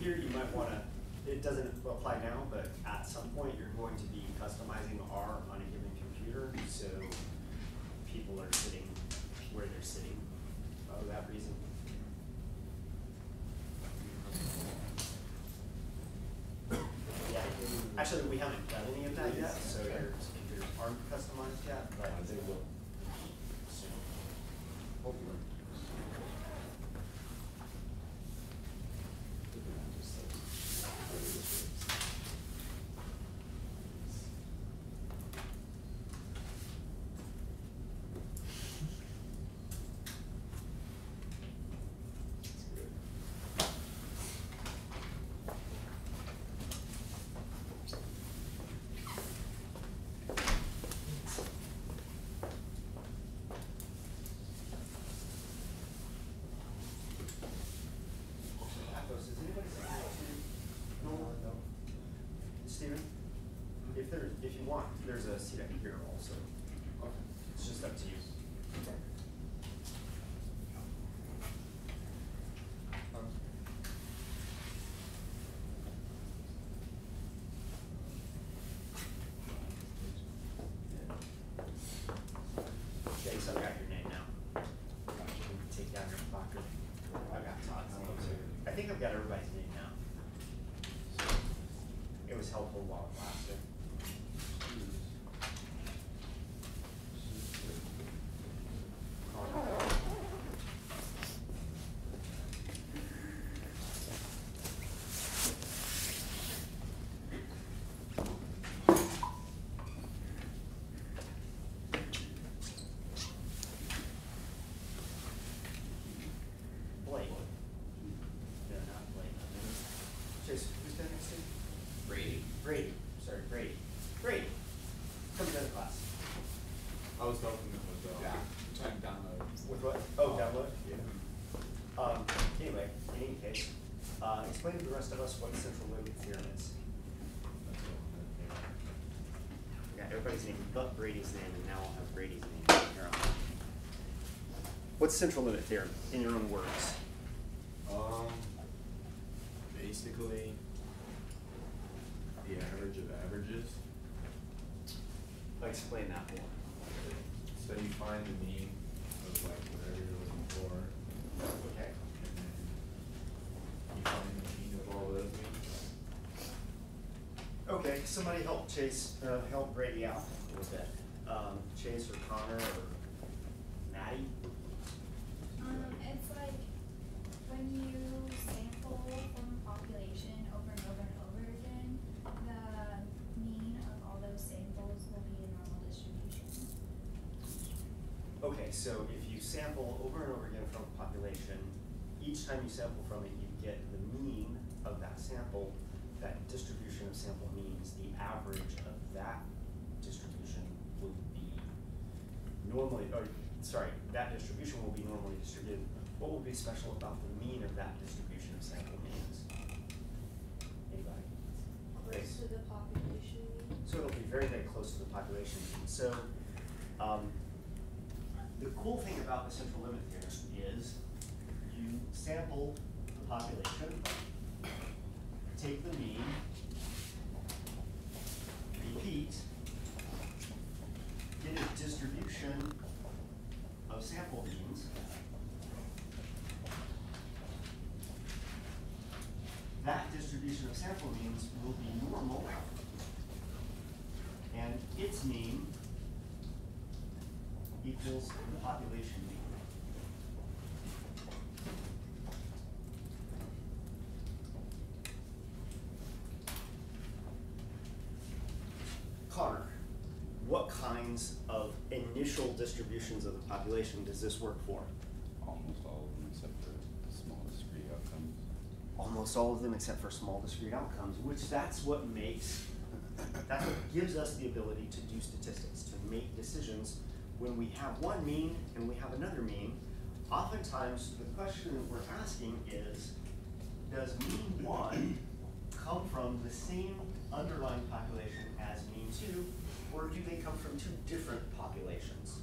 here you might want to, it doesn't apply now, but at some point you're going to be customizing R on a given computer, so people are sitting where they're sitting for that reason. Yeah, actually we haven't done any of that yet, so your computers aren't customized yet, but they will soon. Hopefully. Steven, if you want, there's a seat up here also. Okay. It's just up to you. Okay, so I've got your name now. Take down your pocket. I've got Todd's name too. I think I've got everybody's name now. It was helpful while it lasted. Blake. No, not Blake. Chase, who's standing next to you? Brady. Brady. Sorry, Brady. Brady, come to the class. I was helping them with trying to download. With what? Oh, download? Yeah. Anyway, in any case, explain to the rest of us what central limit theorem is. Yeah, everybody's name but Brady's name, and now I'll have Brady's name. Here, what's central limit theorem in your own words? Basically, the average of averages. Explain that more. So you find the mean of like whatever you're looking for. Okay. And then you find the mean of all those means. Okay, somebody help Chase, help Brady out a little bit. Chase or Connor or Maddie? It's like when you sample from a population over and over and over again, the mean of all those samples will be a normal distribution. Okay, so if you sample over and over again from a population, each time you sample from it, you get the mean of that sample. That distribution of sample means the average of that distribution will be normally, that distribution will be normally distributed. What will be special about the mean of that distribution of sample means? Anybody? Close to the population mean. So it'll be very, very close to the population mean. So the cool thing about the central limit theorem is you sample the population, take the mean, repeat, get a distribution of sample means, that distribution of sample means will be normal, and its mean equals the population mean. Connor, what kinds of initial distributions of the population does this work for? Almost all of them except for the small discrete outcomes. Almost all of them except for small discrete outcomes, which that's what gives us the ability to do statistics, to make decisions when we have one mean and we have another mean. Oftentimes the question that we're asking is, does mean one come from the same underlying population as mean two, or do they come from two different populations?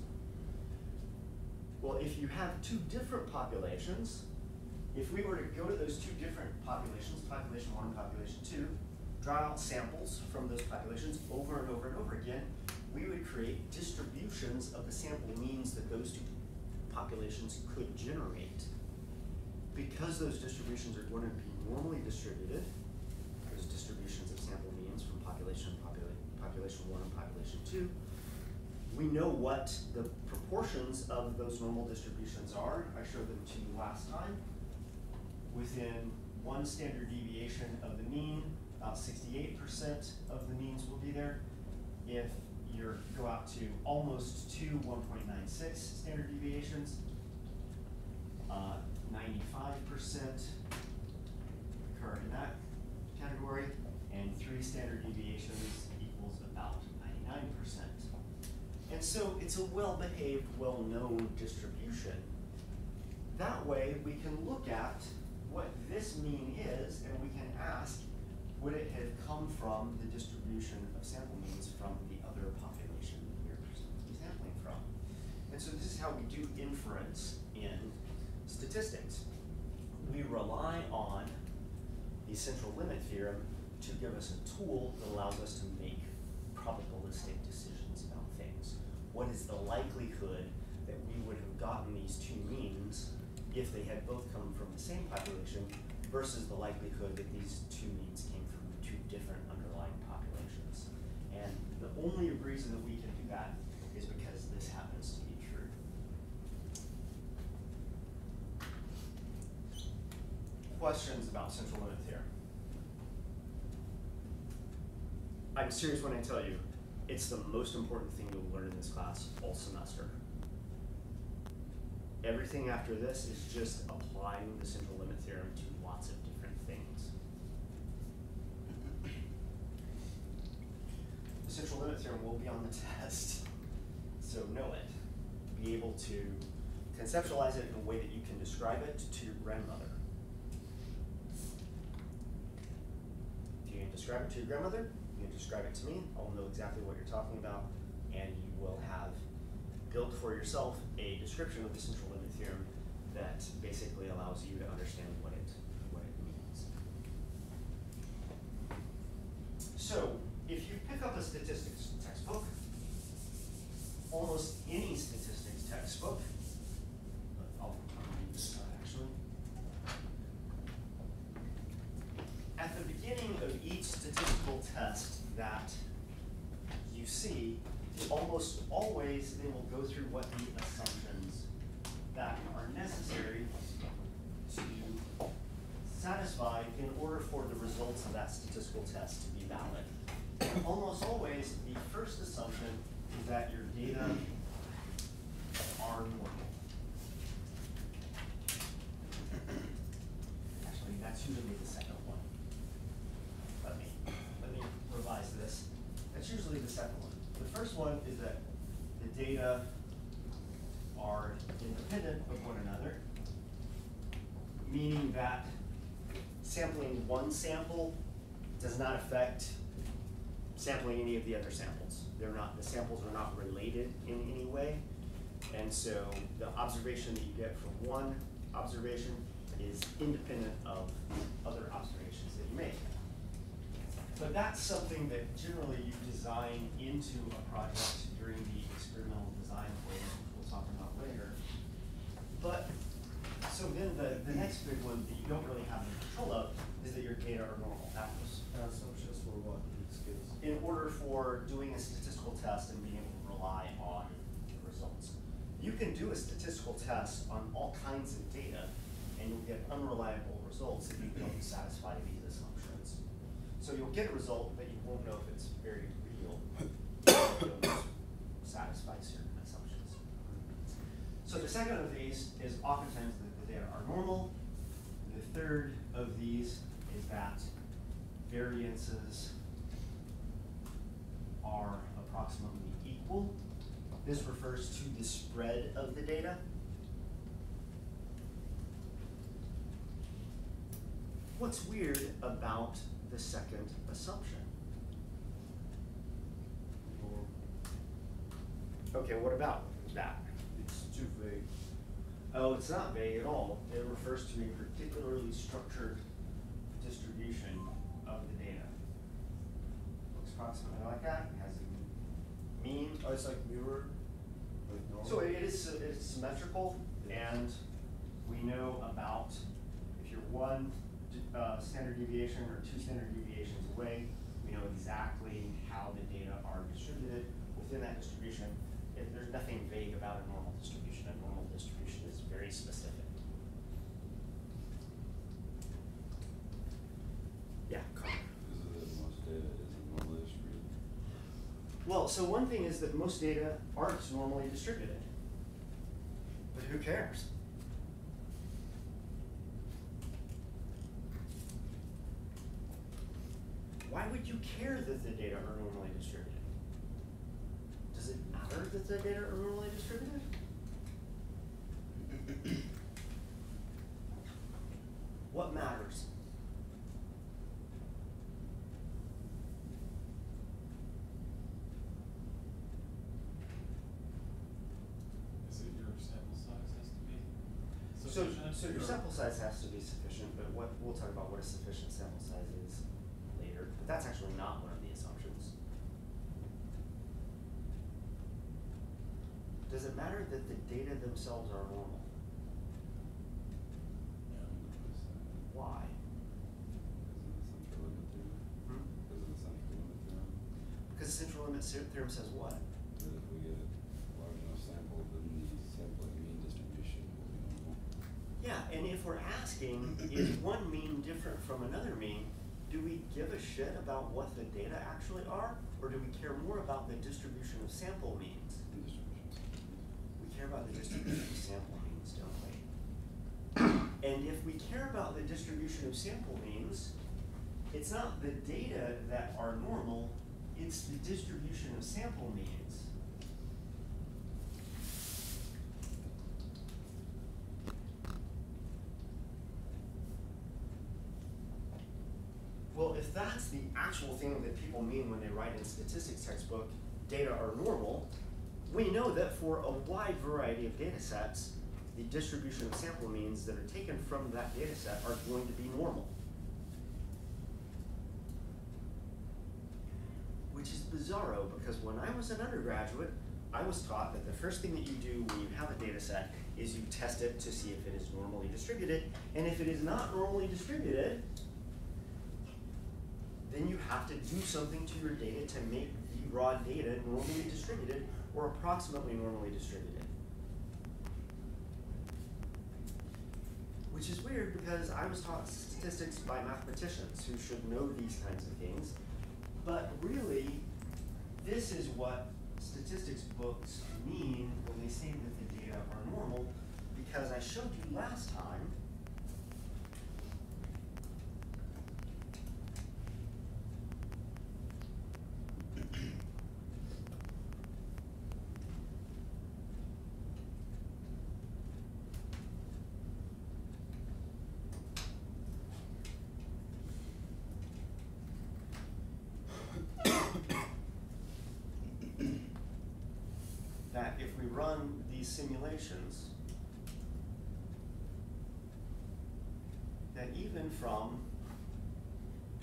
Well, if you have two different populations, If we were to go to those two different populations, population 1 and population 2, draw out samples from those populations over and over and over again, we would create distributions of the sample means that those two populations could generate. Because those distributions are going to be normally distributed, those distributions of sample means from population 1 and population 2, we know what the proportions of those normal distributions are. I showed them to you last time. Within 1 standard deviation of the mean, about 68% of the means will be there. If you go out to almost to 1.96 standard deviations, 95% occur in that category, and 3 standard deviations equals about 99%. And so it's a well-behaved, well-known distribution. That way we can look at what this mean is, and we can ask, would it have come from the distribution of sample means from the other population we're sampling from? And so this is how we do inference in statistics. We rely on the central limit theorem to give us a tool that allows us to make probabilistic decisions about things. What is the likelihood that we would have gotten these two means if they had both come from the same population versus the likelihood that these two means came from two different underlying populations? And the only reason that we can do that is because this happens to be true. Questions about central limit theorem? I'm serious when I tell you, it's the most important thing you'll learn in this class all semester. Everything after this is just applying the central limit theorem to lots of different things. The central limit theorem will be on the test, so know it. Be able to conceptualize it in a way that you can describe it to your grandmother. If you can describe it to your grandmother, you can describe it to me, I'll know exactly what you're talking about, and you will have built for yourself a description of the central limit theorem that basically allows you to understand what it means. So, if you pick up a statistics textbook, almost any statistics textbook, I'll read this actually. At the beginning of each statistical test that you see, almost always they will go through what the assumptions that are necessary to satisfy in order for the results of that statistical test to be valid. Almost always, the first assumption is that your data are normal. Actually, that's usually the second one. Let me revise this. That's usually the second one. The first one is that the data are independent of one another, meaning that sampling one sample does not affect sampling any of the other samples. The samples are not related in any way, and so the observation that you get from one observation is independent of other observations that you make. But that's something that generally you design into a project during the experimental design phase, which we'll talk about later. But, so then the next big one that you don't really have any control of is that your data are normal apples. Assumptions for what? In order for doing a statistical test and being able to rely on the results. You can do a statistical test on all kinds of data, and you'll get unreliable results if you don't satisfy these assumptions. So you'll get a result, but you won't know if it's very real if you don't satisfy certain assumptions. So the second of these is oftentimes that the data are normal. The third of these is that variances are approximately equal. This refers to the spread of the data. What's weird about the second assumption? Okay, what about that? It's too vague. Oh, it's not vague at all. It refers to a particularly structured distribution of the data. Looks approximately like that, it has a mean. Oh, it's like mirror with normal? So it's symmetrical, and we know about, if you're one standard deviation or 2 standard deviations away, we know exactly how the data are distributed within that distribution. There's nothing vague about a normal distribution. A normal distribution is very specific. Yeah, Carl. Is it that most data isn't normally distributed? Well, so one thing is that most data aren't normally distributed. But who cares? Why would you care that the data are normally distributed? Does it matter that the data are normally distributed? What matters? Is it your sample size has to be So sufficient? your or- sample size has to be sufficient, but we'll talk about what a sufficient sample size is later. But that's actually not one of the assumptions. Does it matter that the data themselves are normal? Why? Because the central limit theorem says what? That if we get a large enough sample, then the sampling mean distribution will be normal. Yeah, and if we're asking, is one mean different from another mean, do we give a shit about what the data actually are, or do we care more about the distribution of sample means? Mean distribution. We care about the distribution of sample means, don't we? And if we care about the distribution of sample means, it's not the data that are normal, it's the distribution of sample means. Well, if that's the actual thing that people mean when they write in statistics textbook, data are normal, we know that for a wide variety of data sets, the distribution of sample means that are taken from that data set are going to be normal. Which is bizarro, because when I was an undergraduate, I was taught that the first thing that you do when you have a data set is you test it to see if it is normally distributed, and if it is not normally distributed, then you have to do something to your data to make the raw data normally distributed or approximately normally distributed. Which is weird because I was taught statistics by mathematicians who should know these kinds of things, but really, this is what statistics books mean when they say that the data are normal, because I showed you last time that if we run these simulations, that even from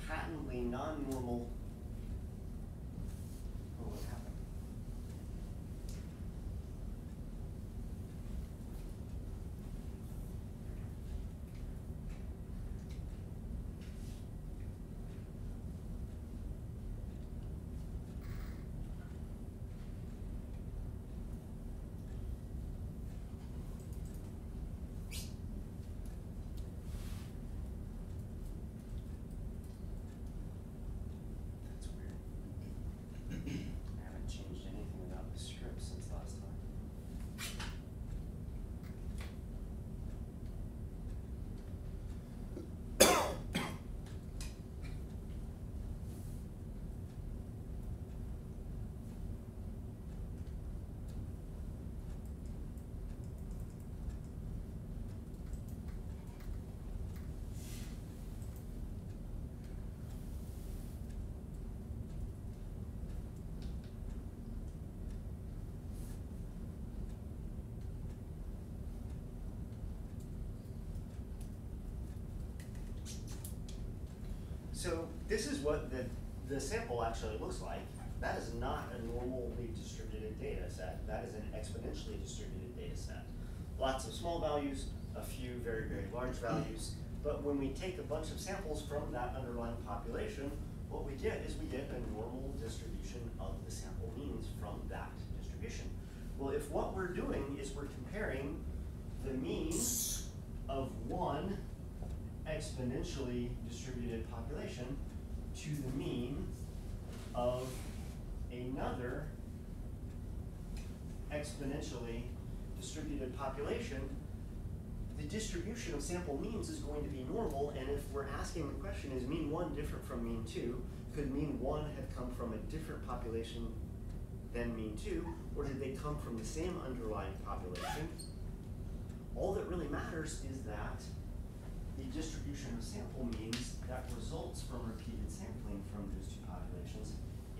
patently non-normal, oh, what happened? So this is what the sample actually looks like. That is not a normally distributed data set. That is an exponentially distributed data set. Lots of small values, a few very, very large values. But when we take a bunch of samples from that underlying population, what we get is we get a normal distribution of the sample means from that distribution. Well, if what we're doing is we're comparing the mean of one exponentially distributed population to the mean of another exponentially distributed population, the distribution of sample means is going to be normal. And if we're asking the question, is mean one different from mean two? Could mean one have come from a different population than mean two, or did they come from the same underlying population? All that really matters is that the distribution of sample means that results from repeated sampling from those two populations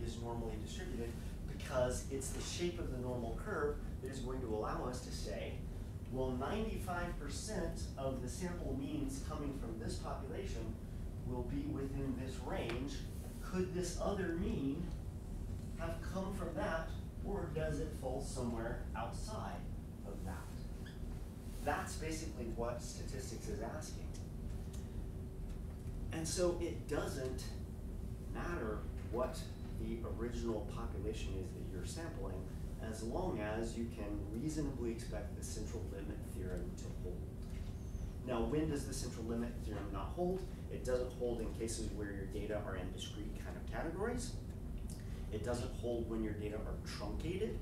is normally distributed, because it's the shape of the normal curve that is going to allow us to say, well, 95% of the sample means coming from this population will be within this range. Could this other mean have come from that, or does it fall somewhere outside of that? That's basically what statistics is asking. And so it doesn't matter what the original population is that you're sampling, as long as you can reasonably expect the central limit theorem to hold. Now, when does the central limit theorem not hold? It doesn't hold in cases where your data are in discrete kind of categories. It doesn't hold when your data are truncated,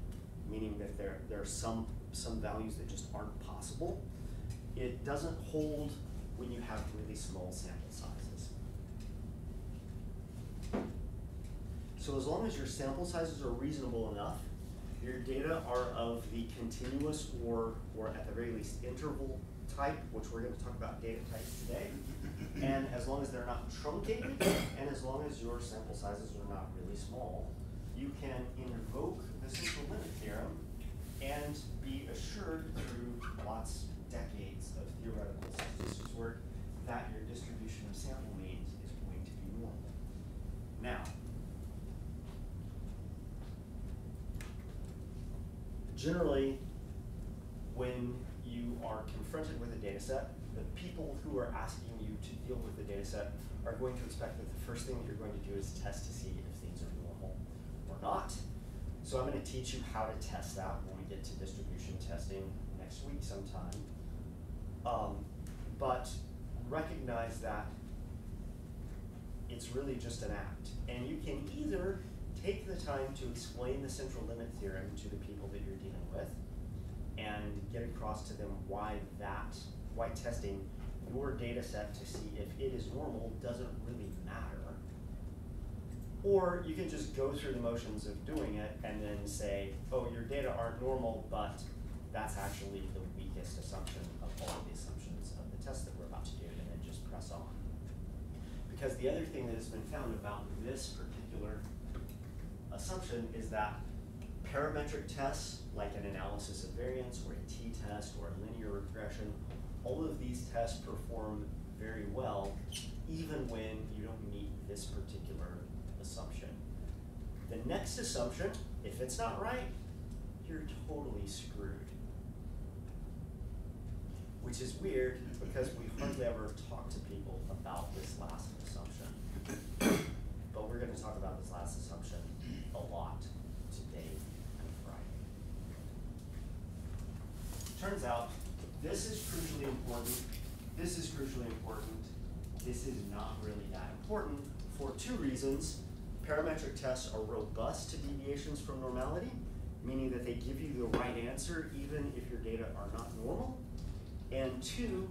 meaning that there are some values that just aren't possible. It doesn't hold when you have really small sample sizes. So as long as your sample sizes are reasonable enough, your data are of the continuous or at the very least interval type, which we're going to talk about data types today, and as long as they're not truncated, and as long as your sample sizes are not really small, you can invoke the central limit theorem and be assured through decades of theoretical statistics work that your distribution of sample means is going to be normal. Now, generally, when you are confronted with a data set, the people who are asking you to deal with the data set are going to expect that the first thing that you're going to do is test to see if things are normal or not. So I'm going to teach you how to test that when we get to distribution testing next week sometime. But recognize that it's really just an act. And you can either take the time to explain the central limit theorem to the people that you're dealing with and get across to them why testing your data set to see if it is normal doesn't really matter. Or you can just go through the motions of doing it and then say, oh, your data aren't normal, but that's actually the weakest assumption of all of the assumptions of the test that we're about to do, and then just press on. Because the other thing that has been found about this particular assumption is that parametric tests, like an analysis of variance or a t-test or a linear regression, all of these tests perform very well even when you don't meet this particular assumption. The next assumption, if it's not right, you're totally screwed. Which is weird because we hardly ever talk to people about this last assumption. But we're going to talk about this last assumption a lot today and Friday. Turns out this is crucially important, this is crucially important, this is not really that important for two reasons. Parametric tests are robust to deviations from normality, meaning that they give you the right answer even if your data are not normal. And two,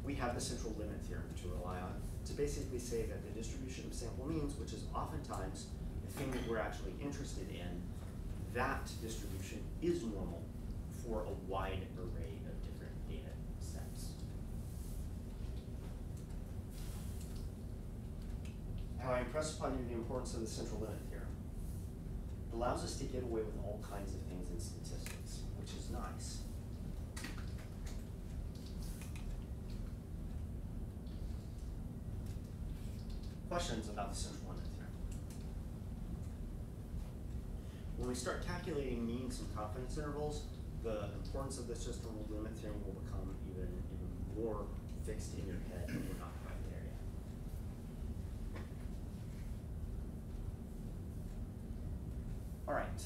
we have the central limit theorem to rely on to basically say that the distribution of sample means, which is oftentimes the thing that we're actually interested in, that distribution is normal for a wide array of different data sets. How I impress upon you the importance of the central limit theorem. It allows us to get away with all kinds of things in statistics, which is nice. questions about the central limit theorem? When we start calculating means and confidence intervals, the importance of the central limit theorem will become even more fixed in your head, but we're not quite there yet. All right.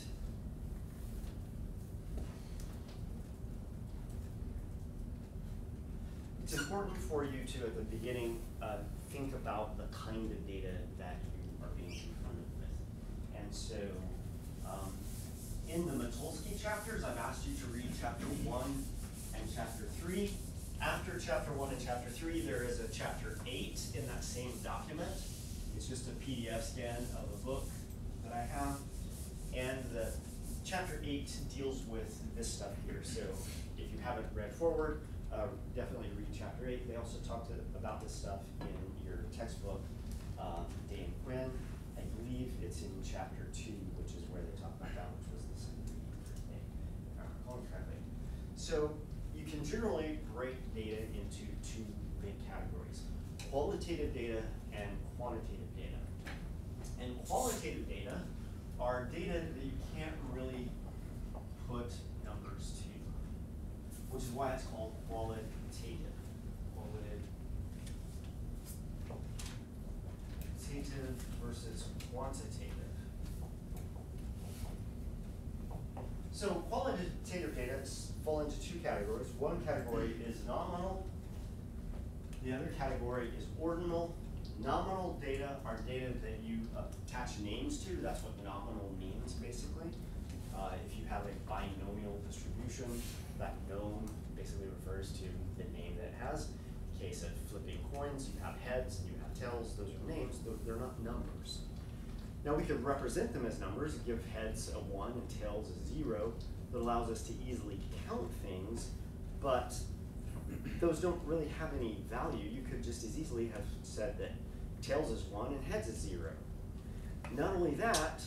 It's important for you to, at the beginning, think about the kind of data that you are being confronted with. And so, in the Mitulski chapters, I've asked you to read chapter 1 and chapter 3. After chapter 1 and chapter 3, there is a chapter 8 in that same document. It's just a PDF scan of a book that I have. And the chapter 8 deals with this stuff here. So if you haven't read forward, definitely read chapter 8. They also talked about this stuff in your textbook, Day and Quinn. I believe it's in chapter 2, which is where they talk about that, which was the second day, if I recall correctly. So you can generally break data into two big categories: qualitative data and quantitative data. And qualitative data are data that you can't really put numbers to, which is why it's called qualitative. Qualitative versus quantitative. So qualitative data fall into two categories. One category is nominal. The other category is ordinal. Nominal data are data that you attach names to. That's what nominal means, basically. If you have a binomial distribution, that gnome basically refers to the name that it has. In the case of flipping coins, you have heads and you have tails. Those are names. They're not numbers. Now we could represent them as numbers, give heads a 1 and tails a 0. That allows us to easily count things, but those don't really have any value. You could just as easily have said that tails is 1 and heads is 0. Not only that,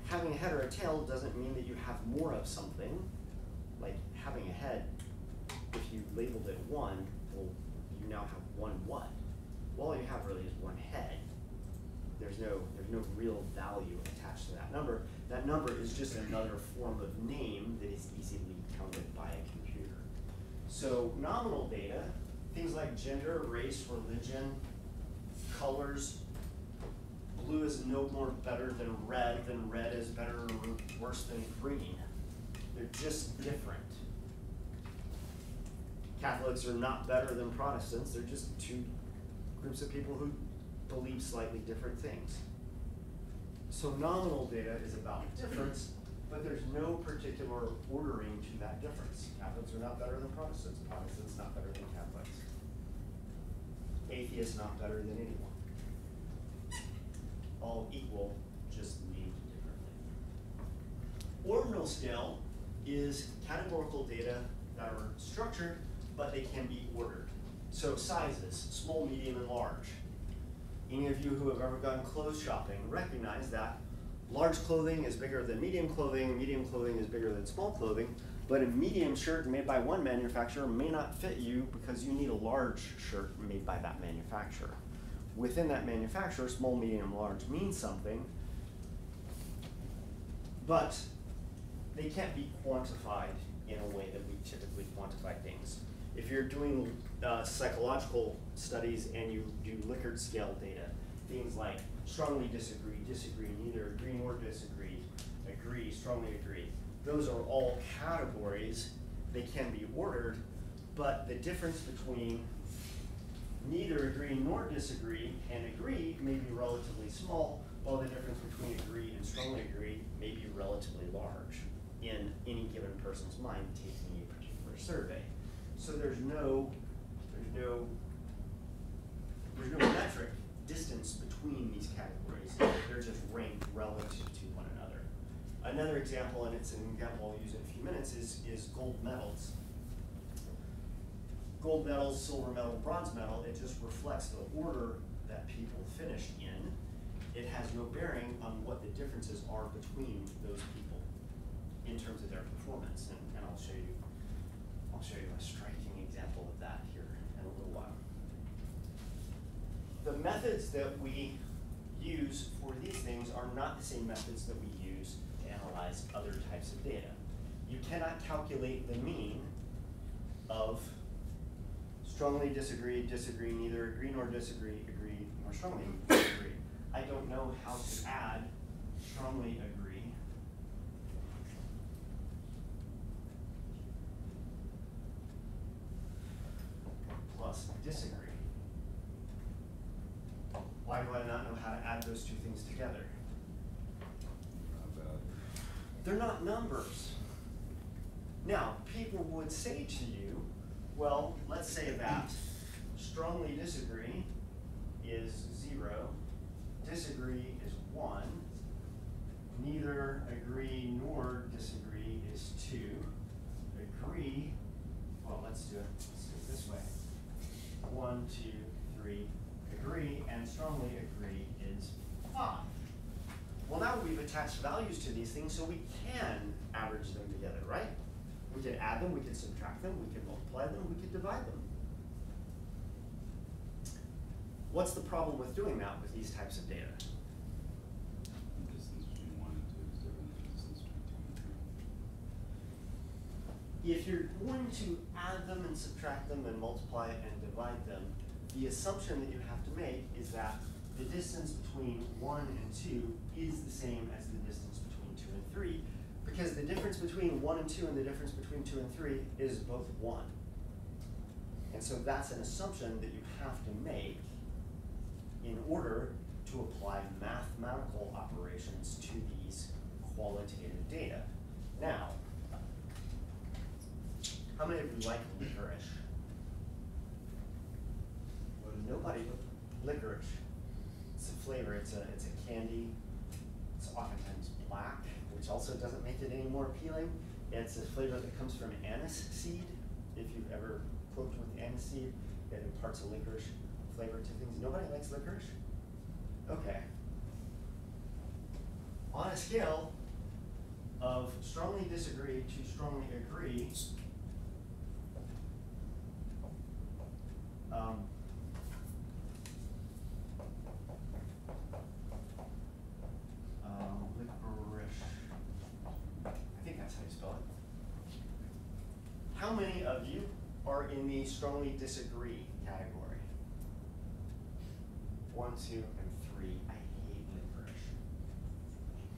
having a head or a tail doesn't mean that you have more of something. Like having a head, if you labeled it 1, well, you now have one what? Well, all you have really is one head. There's no real value attached to that number. That number is just another form of name that is easily counted by a computer. So nominal data, things like gender, race, religion, colors. Blue is no more better than red is better or worse than green. They're just different. Catholics are not better than Protestants. They're just two groups of people who believe slightly different things. So nominal data is about difference, but there's no particular ordering to that difference. Catholics are not better than Protestants. Protestants not better than Catholics. Atheists not better than anyone. All equal, just named differently. Ordinal scale is categorical data that are structured, but they can be ordered. So sizes, small, medium, and large. Any of you who have ever gone clothes shopping recognize that large clothing is bigger than medium clothing is bigger than small clothing, but a medium shirt made by one manufacturer may not fit you because you need a large shirt made by that manufacturer. Within that manufacturer, small, medium, large means something, but they can't be quantified in a way that we typically quantify things. If you're doing psychological studies and you do Likert scale data, things like strongly disagree, disagree, neither agree nor disagree, agree, strongly agree, those are all categories. They can be ordered, but the difference between neither agree nor disagree and agree may be relatively small, while the difference between agree and strongly agree may be relatively large in any given person's mind taking a particular survey. So there's no metric distance between these categories. They're just ranked relative to one another. Another example, and it's an example I'll use in a few minutes, is gold medals. Gold medals, silver medal, bronze medal, it just reflects the order that people finished in. It has no bearing on what the differences are between those people in terms of their performance, and I'll show you a striking example of that here in a little while. The methods that we use for these things are not the same methods that we use to analyze other types of data. You cannot calculate the mean of strongly disagree, disagree, neither agree nor disagree, agree nor strongly disagree. I don't know how to add strongly agree plus disagree. Why do I not know how to add those two things together? They're not numbers. Now, people would say to you, well, let's say that strongly disagree is 0, disagree is 1, neither agree nor disagree is 2, agree, well, let's do it this way. 1, 2, 3, agree, and strongly agree is 5. Well, now we've attached values to these things so we can average them together, right? We could add them, we could subtract them, we could multiply them, we could divide them. What's the problem with doing that with these types of data? The distance between 1 and 2 is different than the distance between 2 and 3. If you're going to add them and subtract them and multiply and divide them, the assumption that you have to make is that the distance between 1 and 2 is the same as the distance between 2 and 3, because the difference between 1 and 2 and the difference between 2 and 3 is both 1. And so that's an assumption that you have to make in order to apply mathematical operations to these qualitative data. Now, how many of you like licorice? Well, nobody but licorice. It's a flavor, it's a candy. It's oftentimes black, which also doesn't make it any more appealing. It's a flavor that comes from anise seed. If you've ever cooked with anise seed, it imparts a licorice flavor to things. Nobody likes licorice? Okay. On a scale of strongly disagree to strongly agree, licorice, I think that's how you spell it. How many of you are in the strongly disagree category? 1, 2, and 3. I hate licorice.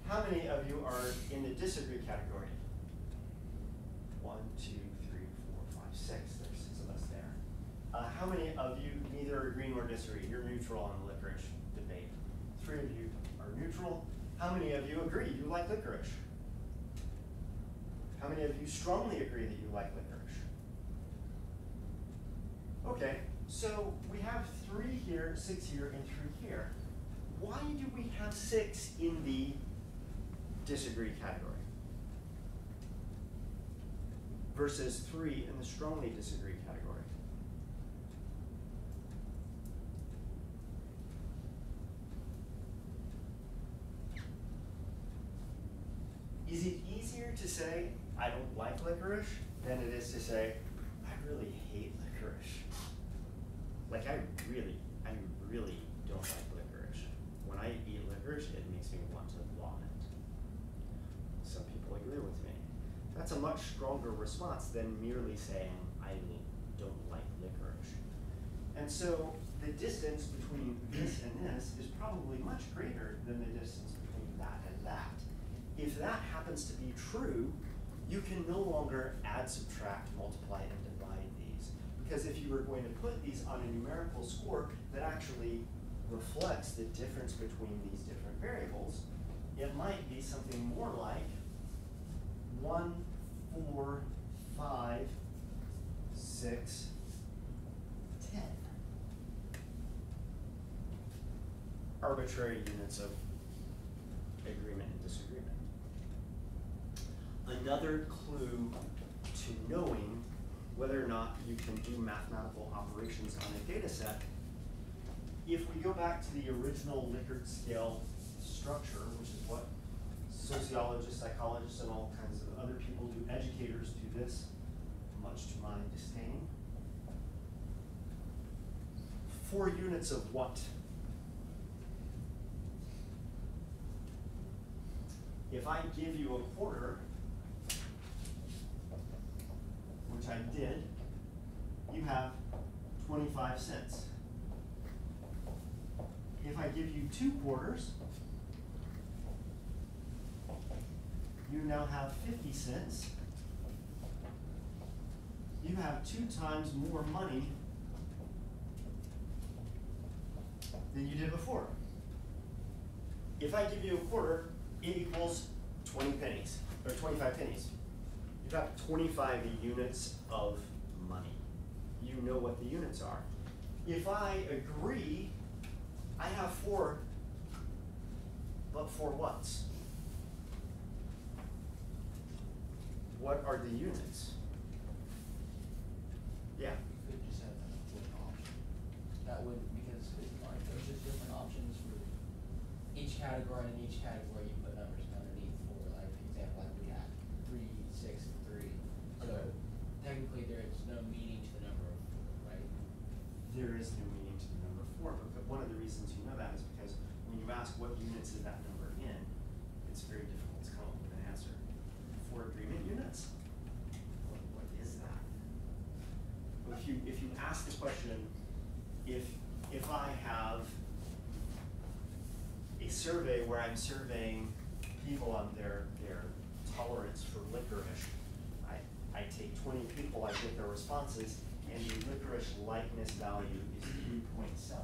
How many of you are in the disagree category? 1, 2, 3, 4, 5, 6. There's 6 of us there. How many of you neither agree nor disagree? You're neutral on the licorice debate. 3 of you are neutral. How many of you agree you like licorice? How many of you strongly agree that you like licorice? Okay, so we have 3 here, 6 here, and 3 here. Why do we have 6 in the disagree category versus 3 in the strongly disagree category? Is it easier to say, I don't like licorice, than it is to say, I really hate licorice? Like, I really don't like licorice. When I eat licorice, it makes me want to vomit. Some people agree with me. That's a much stronger response than merely saying, I don't like licorice. And so, the distance between this and this is probably much greater than the distance between that and that. If that happens to be true, you can no longer add, subtract, multiply, and divide these. Because if you were going to put these on a numerical score that actually reflects the difference between these different variables, it might be something more like 1, 4, 5, 6, 10. Arbitrary units of agreement and disagreement. Another clue to knowing whether or not you can do mathematical operations on a data set, if we go back to the original Likert scale structure, which is what sociologists, psychologists, and all kinds of other people do, educators do this, much to my disdain. 4 units of what If I give you a quarter, which I did, you have 25 cents. If I give you 2 quarters, you now have 50 cents. You have 2 times more money than you did before. If I give you a quarter, it equals 20 pennies, or 25 pennies. You've got 25 units of money. You know what the units are. If I agree, I have 4, but 4 whats? What are the units? Yeah. You could just have that with an option. That would, because like, there's just different options for each category, and in each category you put numbers underneath for, like, for example, like we had 3, 6, and 3. So technically there is no meaning to the number of 4, right? There is no meaning to the number 4, but one of the reasons you know that is because when you ask what units is that number in, it's very difficult to come up with an answer. 4 agreement units? What is that? Well, if you ask the question, if I have a survey where I'm surveying people on their tolerance for licorice, I take 20 people, I get their responses, and the licorice likeness value is 3.7.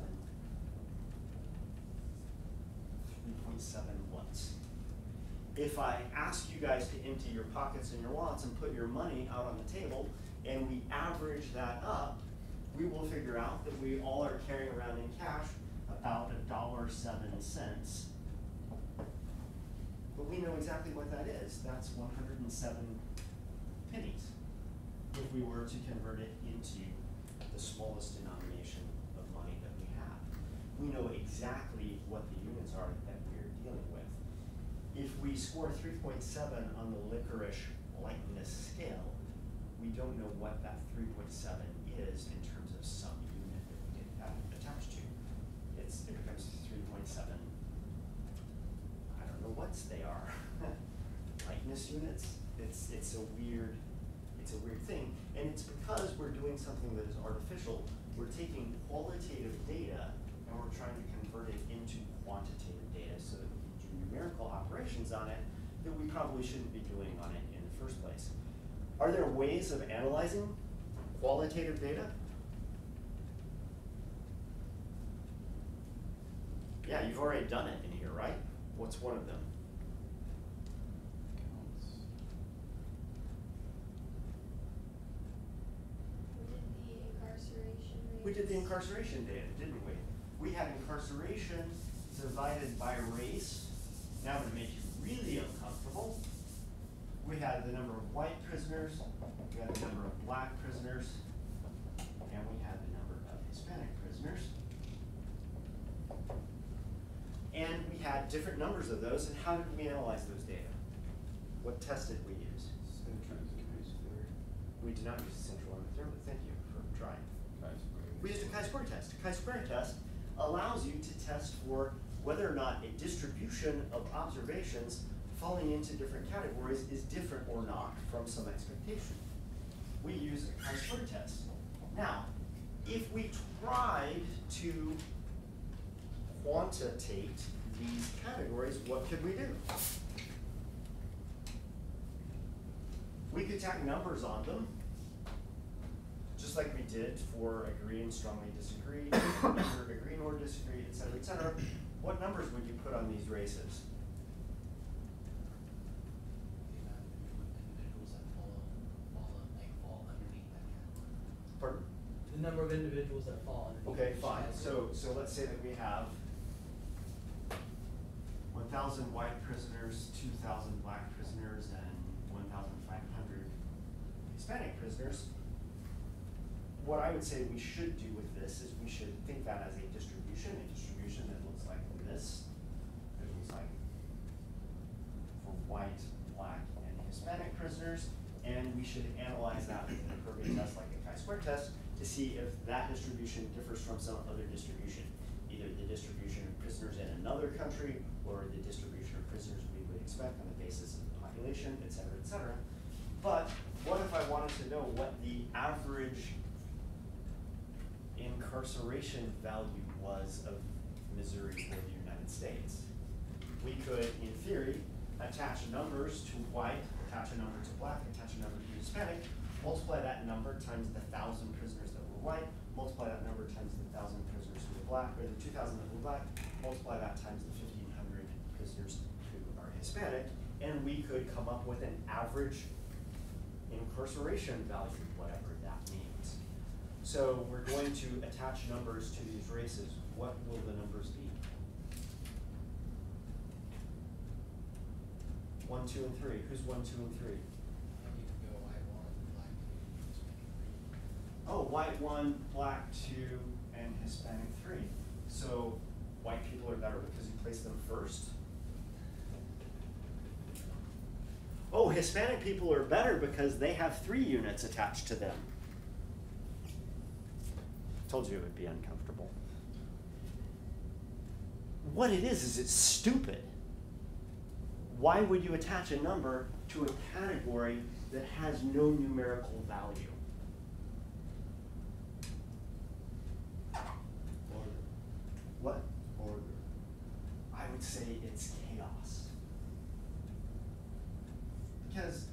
3.7 whats. If I ask you guys to empty your pockets and your wallets and put your money out on the table, and we average that up, we will figure out that we all are carrying around in cash about $1.07. But we know exactly what that is. That's 107 pennies if we were to convert it into the smallest denomination of money that we have. We know exactly what the units are that we're dealing with. If we score 3.7 on the licorice likeness scale, we don't know what that 3.7 is in terms of some unit that we get that attached to. It becomes 3.7. I don't know what they are. Likeness units. It's a weird thing, and it's because we're doing something that is artificial. We're taking qualitative data and we're trying to convert it into quantitative data so that we can do numerical operations on it that we probably shouldn't be doing on it in the first place. Are there ways of analyzing qualitative data? Yeah, you've already done it in here, right? What's one of them? Counts. We did the incarceration rate. We did the incarceration data, didn't we? We had incarceration divided by race. Now I'm going to make you really uncomfortable. We had the number of white prisoners, we had the number of black prisoners, and we had the number of Hispanic prisoners. And we had different numbers of those, and how did we analyze those data? What test did we use? We did not use a central limit theorem, but thank you for trying. We used a chi-square test. A chi-square test allows you to test for whether or not a distribution of observations falling into different categories is different or not from some expectation. We use a chi-square test. Now, if we tried to quantitate these categories, what could we do? We could tack numbers on them, just like we did for agree and strongly disagree, neither agree nor disagree, et cetera, et cetera. What numbers would you put on these races? The amount of individuals that fall underneath that category. Pardon? The number of individuals that fall underneath. Okay, each fine. category. So let's say that we have 1,000 white prisoners, 2,000 black prisoners, and 1,500 Hispanic prisoners. What I would say we should do with this is we should think that as a distribution that looks like this. It looks like for white, black, and Hispanic prisoners, and we should analyze that with an appropriate test like a chi-square test to see if that distribution differs from some other distribution, either the distribution of prisoners in another country or the distribution of prisoners we would would expect on the basis of the population, et cetera, et cetera. But what if I wanted to know what the average incarceration value was of Missouri or the United States? We could, in theory, attach numbers to white, attach a number to black, attach a number to Hispanic, multiply that number times the 1,000 prisoners that were white, multiply that number times the 1,000 prisoners who were black, or the 2,000 that were black, multiply that times the 1,500 prisoners who are Hispanic, and we could come up with an average incarceration value, whatever that means. So we're going to attach numbers to these races. What will the numbers be? 1, 2, and 3. Who's 1, 2, and 3? And you can go white one, black two, Hispanic three. Oh, white 1, black 2, and Hispanic 3. So white people are better because you place them first. Oh, Hispanic people are better because they have 3 units attached to them. Told you it would be uncomfortable. What it is it's stupid. Why would you attach a number to a category that has no numerical value? Order. What? Order. I would say it's chaos. Because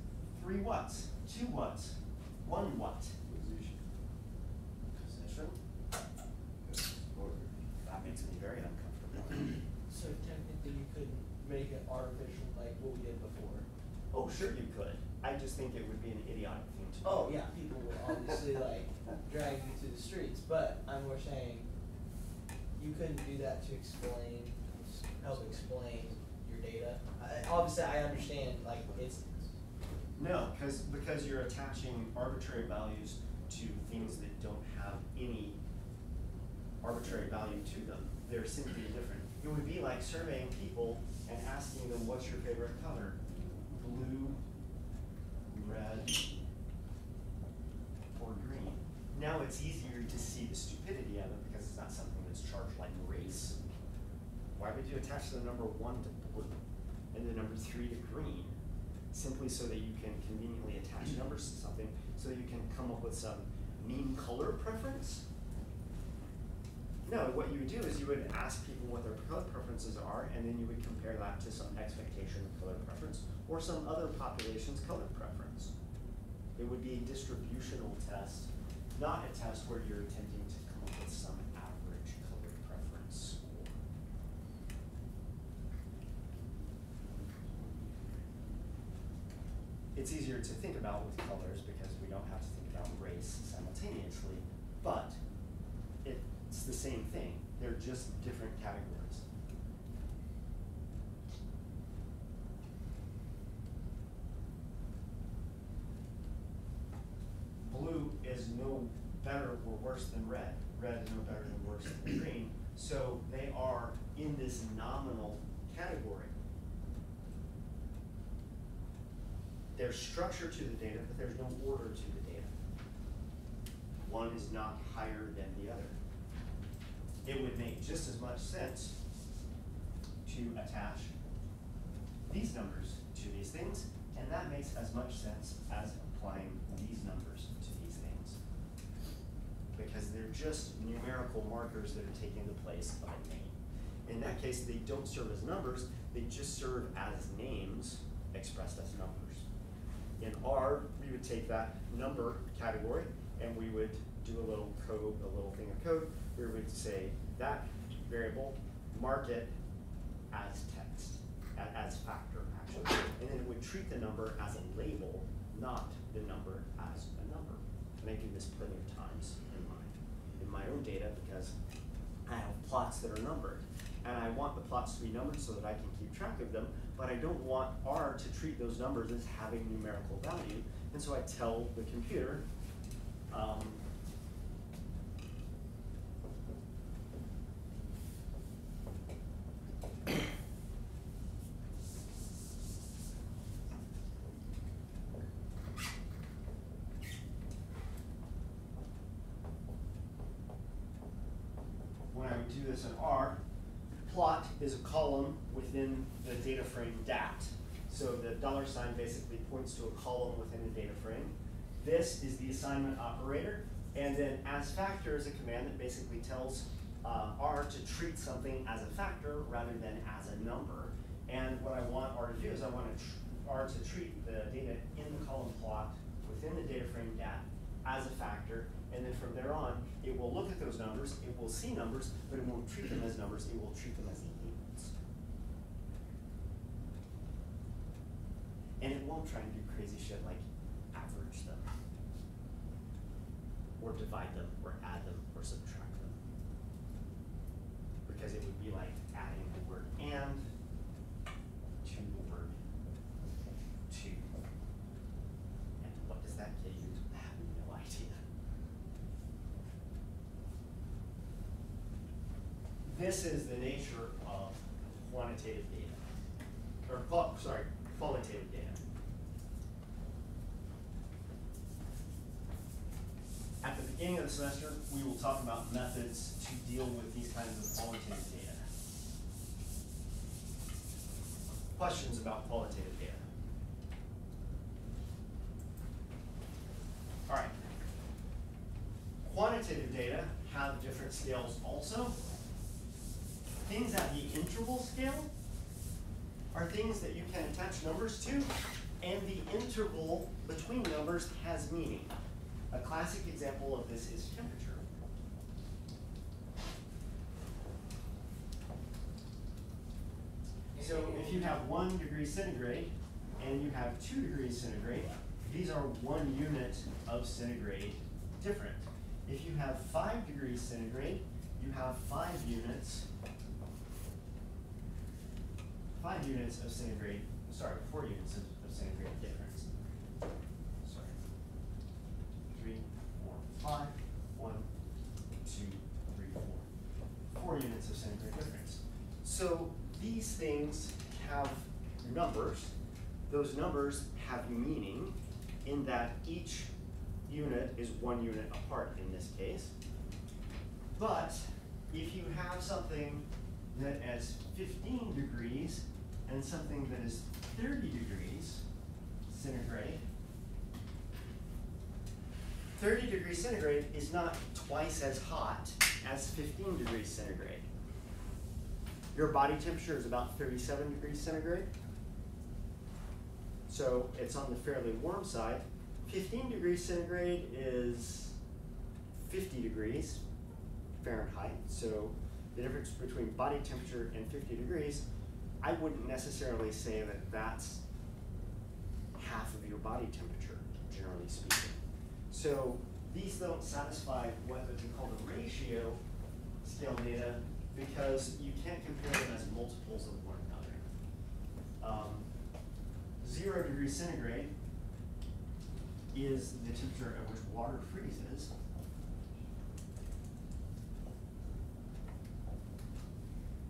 3 whats, 2 whats, 1 what? Position. Position? Yes. Order. That makes me very uncomfortable. So technically you could make it artificial like what we did before. Oh, sure you could. I just think it would be an idiotic thing to do. Oh yeah, people will obviously like drag you to the streets, but I'm more saying you couldn't do that to explain, help explain your data. Obviously I understand like it's. No, because you're attaching arbitrary values to things that don't have any arbitrary value to them. They're simply different. It would be like surveying people and asking them, what's your favorite color? Blue, red, or green. Now it's easier to see the stupidity of it because it's not something that's charged like race. Why would you attach the number 1 to blue and the number 3 to green? Simply so that you can conveniently attach numbers to something so that you can come up with some mean color preference? No, what you would do is you would ask people what their color preferences are, and then you would compare that to some expectation of color preference or some other population's color preference. It would be a distributional test, not a test where you're attempting to come up with some average color preference score. It's easier to think about with colors because we don't have to think about race simultaneously, but it's the same thing. They're just different categories. Blue is no better or worse than red. Red is no better than worse than green. So they are in this nominal category. There's structure to the data, but there's no order to the data. One is not higher than the other. It would make just as much sense to attach these numbers to these things, and that makes as much sense as applying these numbers to these things. Because they're just numerical markers that are taking the place of a name. In that case, they don't serve as numbers, they just serve as names expressed as numbers. In R, we would take that number category and we would do a little code, a little thing of code, where we'd say that variable, mark it as text, as factor actually. And then it would treat the number as a label, not the number as a number. And I do this plenty of times in my own data because I have plots that are numbered. And I want the plots to be numbered so that I can keep track of them, but I don't want R to treat those numbers as having numerical value. And so I tell the computer, when I would do this in R, plot is a column within the data frame dat. So the $ basically points to a column within a data frame. This is the assignment operator, and then asFactor is a command that basically tells R to treat something as a factor rather than as a number. And what I want R to do is I want R to treat the data in the column plot within the data frame dat as a factor, and then from there on, it will look at those numbers, it will see numbers, but it won't treat them as numbers, it will treat them as units. And it won't try and do crazy shit like average them, or divide them, or add them, or subtract them. Because it would be like adding the word and to the word to. And what does that get you? I have no idea. This is the nature of quantitative data, or qualitative data. At the beginning of the semester, we will talk about methods to deal with these kinds of qualitative data. Questions about qualitative data? All right. Quantitative data have different scales also. Things at the interval scale are things that you can attach numbers to, and the interval between numbers has meaning. A classic example of this is temperature. So if you have 1 degree centigrade and you have 2 degrees centigrade, these are 1 unit of centigrade different. If you have 5 degrees centigrade, you have 5 units of centigrade, sorry, 4 units of centigrade difference. Sorry. 3, 4, 5, 1, 2, 3, 4. 4 units of centigrade difference. So these things have numbers. Those numbers have meaning in that each unit is 1 unit apart in this case. But if you have something that is 15 degrees and something that is 30 degrees centigrade, 30 degrees centigrade is not twice as hot as 15 degrees centigrade. Your body temperature is about 37 degrees centigrade. So it's on the fairly warm side. 15 degrees centigrade is 50 degrees Fahrenheit. So the difference between body temperature and 50 degrees, I wouldn't necessarily say that that's half of your body temperature, generally speaking. So these don't satisfy what they call the ratio scale data because you can't compare them as multiples of one another. 0 degrees centigrade is the temperature at which water freezes.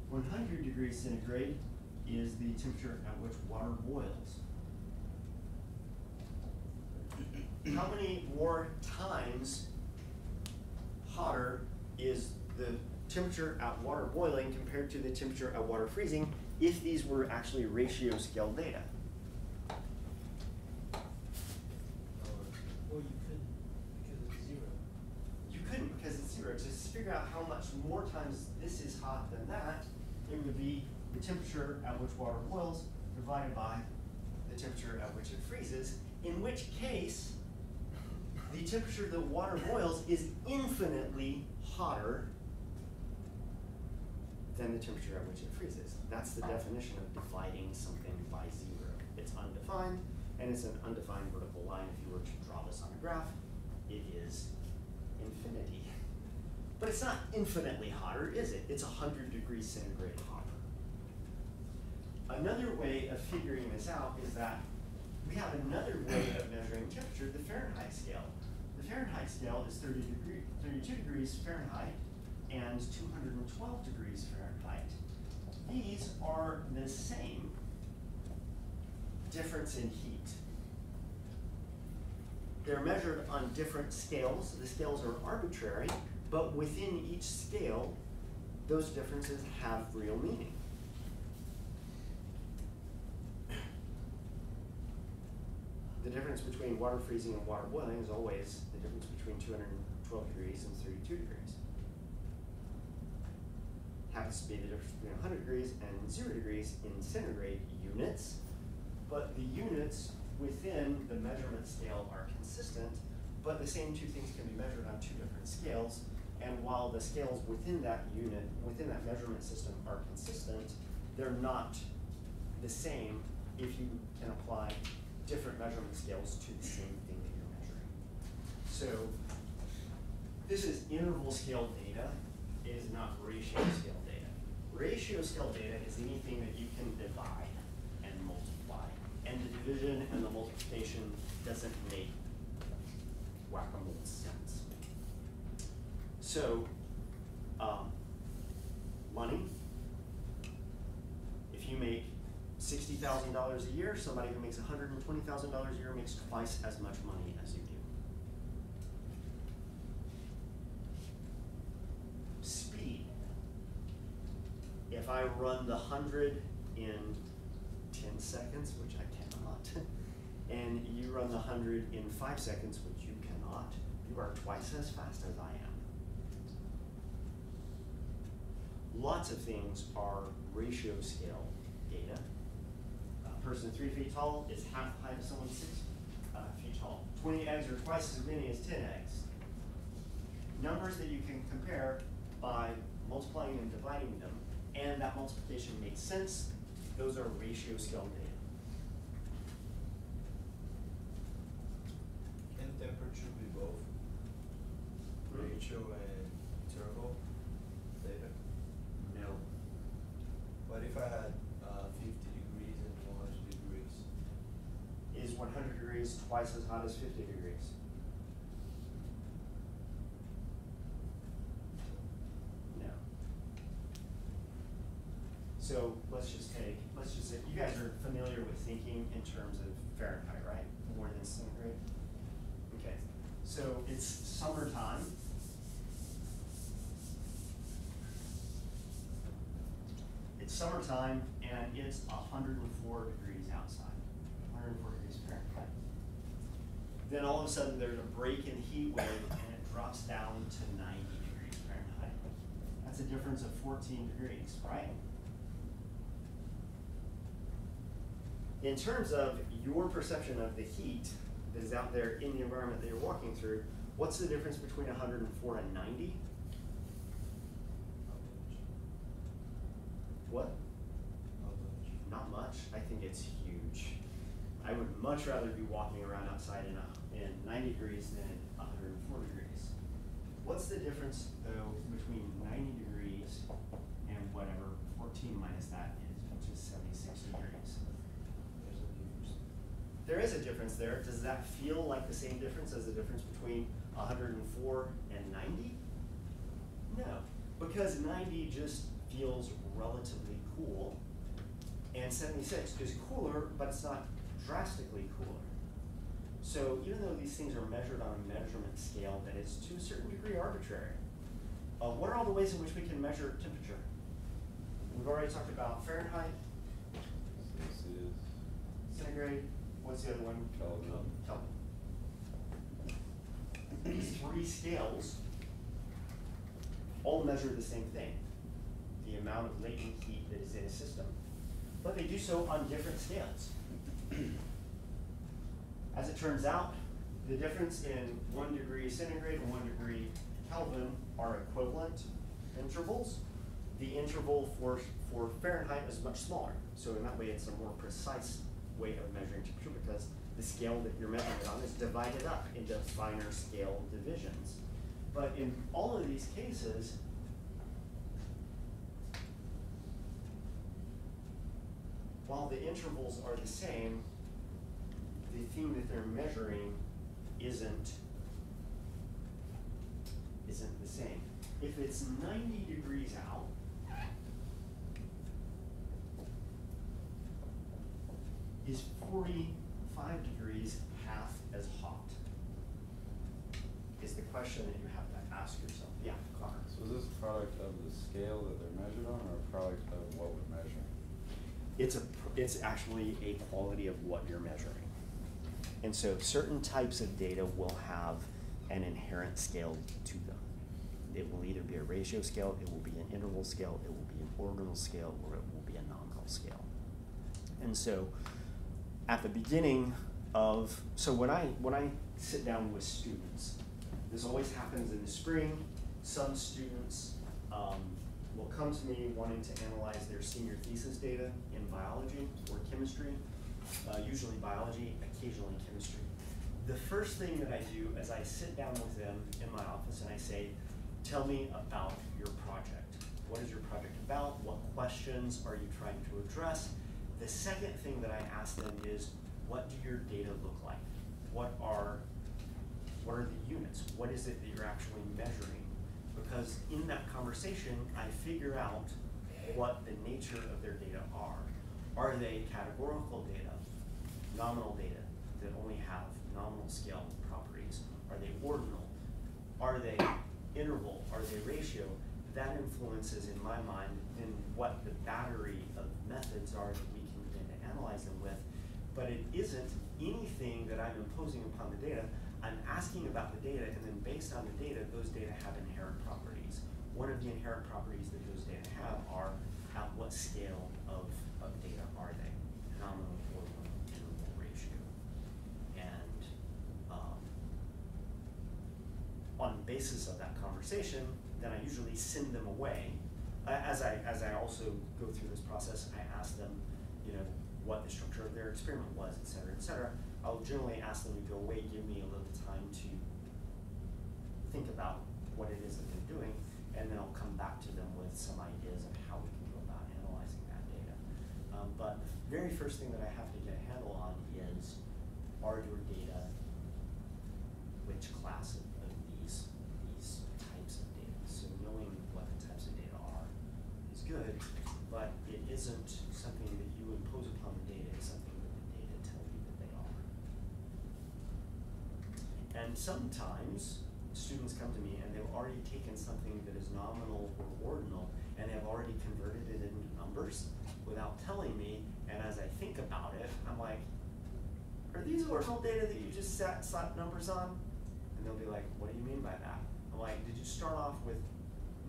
When 100 degrees centigrade is the temperature at which water boils. How many more times hotter is the temperature at water boiling compared to the temperature at water freezing if these were actually ratio scale data? Well, you couldn't because it's 0. You couldn't because it's 0. To figure out how much more times this is hot than that, it would be the temperature at which water boils divided by the temperature at which it freezes, in which case the temperature that water boils is infinitely hotter than the temperature at which it freezes. That's the definition of dividing something by 0. It's undefined, and it's an undefined vertical line. If you were to draw this on a graph, it is infinity. But it's not infinitely hotter, is it? It's 100 degrees centigrade hotter. Another way of figuring this out is that we have another way of measuring temperature, the Fahrenheit scale. The Fahrenheit scale is 32 degrees Fahrenheit and 212 degrees Fahrenheit. These are the same difference in heat. They're measured on different scales. The scales are arbitrary, but within each scale, those differences have real meaning. The difference between water freezing and water boiling is always the difference between 212 degrees and 32 degrees. Happens to be the difference between 100 degrees and 0 degrees in centigrade units, but the units within the measurement scale are consistent, but the same two things can be measured on two different scales, and while the scales within that unit, within that measurement system are consistent, they're not the same if you can apply different measurement scales to the same thing that you're measuring. So this is interval scale data, it is not ratio scale data. Ratio scale data is anything that you can divide and multiply, and the division and the multiplication doesn't make whack-a-mole sense. So, money, if you make $60,000 a year, somebody who makes $120,000 a year makes twice as much money as you do. Speed. If I run the 100 in 10 seconds, which I cannot, and you run the 100 in 5 seconds, which you cannot, you are twice as fast as I am. Lots of things are ratio scale data. A person 3 feet tall is half the height of someone 6 feet tall. 20 eggs are twice as many as 10 eggs. Numbers that you can compare by multiplying and dividing them, and that multiplication makes sense. Those are ratio scale data. Can temperature be both? Ratio and interval data? No. What if I had 50 degrees and 100 degrees? Is 100 degrees twice as hot as 50 degrees? No. So let's just say, you guys are familiar with thinking in terms of Fahrenheit, right? More than centigrade? Okay, so it's summertime. It's summertime and it's 104 degrees outside, 104 degrees Fahrenheit. Then all of a sudden there's a break in heat wave and it drops down to 90 degrees Fahrenheit. That's a difference of 14 degrees, right? In terms of your perception of the heat that is out there in the environment that you're walking through, what's the difference between 104 and 90? What? Not much. I think it's huge. I would much rather be walking around outside in 90 degrees than 104 degrees. What's the difference, though, between 90 degrees and whatever 14 minus that is, which is 76 degrees? There is a difference there. Does that feel like the same difference as the difference between 104 and 90? No, because 90 just feels relatively cool, and 76 is cooler, but it's not drastically cooler. So even though these things are measured on a measurement scale that is to a certain degree arbitrary, what are all the ways in which we can measure temperature? We've already talked about Fahrenheit, Celsius, centigrade, what's the other one? Kelvin. Kelvin. These three scales all measure the same thing, the amount of latent heat that is in a system, but they do so on different scales. As it turns out, the difference in 1 degree centigrade and 1 degree Kelvin are equivalent intervals. The interval for Fahrenheit is much smaller, so in that way it's a more precise way of measuring temperature because the scale that you're measuring it on is divided up into finer scale divisions. But in all of these cases, while the intervals are the same, the thing that they're measuring isn't the same. If it's 90 degrees out, is 45 degrees half as hot? Is the question that you have to ask yourself, yeah, Connor. So is this a product of the scale that they're measured on, or a product of what we're measuring? It's actually a quality of what you're measuring. And so certain types of data will have an inherent scale to them. It will either be a ratio scale, it will be an interval scale, it will be an ordinal scale, or it will be a nominal scale. And so at the beginning of, so when I sit down with students, this always happens in the spring. Some students will come to me wanting to analyze their senior thesis data in biology or chemistry, usually biology, occasionally chemistry. The first thing that I do is I sit down with them in my office and I say, tell me about your project. What is your project about? What questions are you trying to address? The second thing that I ask them is, what do your data look like? What are the units? What is it that you're actually measuring? Because in that conversation, I figure out what the nature of their data are. Are they categorical data, nominal data that only have nominal scale properties? Are they ordinal? Are they interval? Are they ratio? That influences, in my mind, in what the battery of methods are that we can begin to analyze them with. But it isn't anything that I'm imposing upon the data. I'm asking about the data, and then based on the data, those data have inherent properties. One of the inherent properties that those data have are at what scale of data are they? Nominal, ordinal, interval, ratio. And on the basis of that conversation, then I usually send them away. As I also go through this process, I ask them, what the structure of their experiment was, et cetera, et cetera. I'll generally ask them to go away, give me a little time to think about what it is that they're doing, and then I'll come back to them with some ideas of how we can go about analyzing that data. But the very first thing that I have to get a handle on is, are your data, which class of these types of data? So knowing what the types of data are is good, but it isn't something that you impose upon the data, it's something that the data tell you that they are. And sometimes students come to me and they've already taken something that is nominal or ordinal and have already converted it into numbers without telling me, and as I think about it, I'm like, are these ordinal data that you just slapped numbers on? And they'll be like, what do you mean by that? I'm like, did you start off with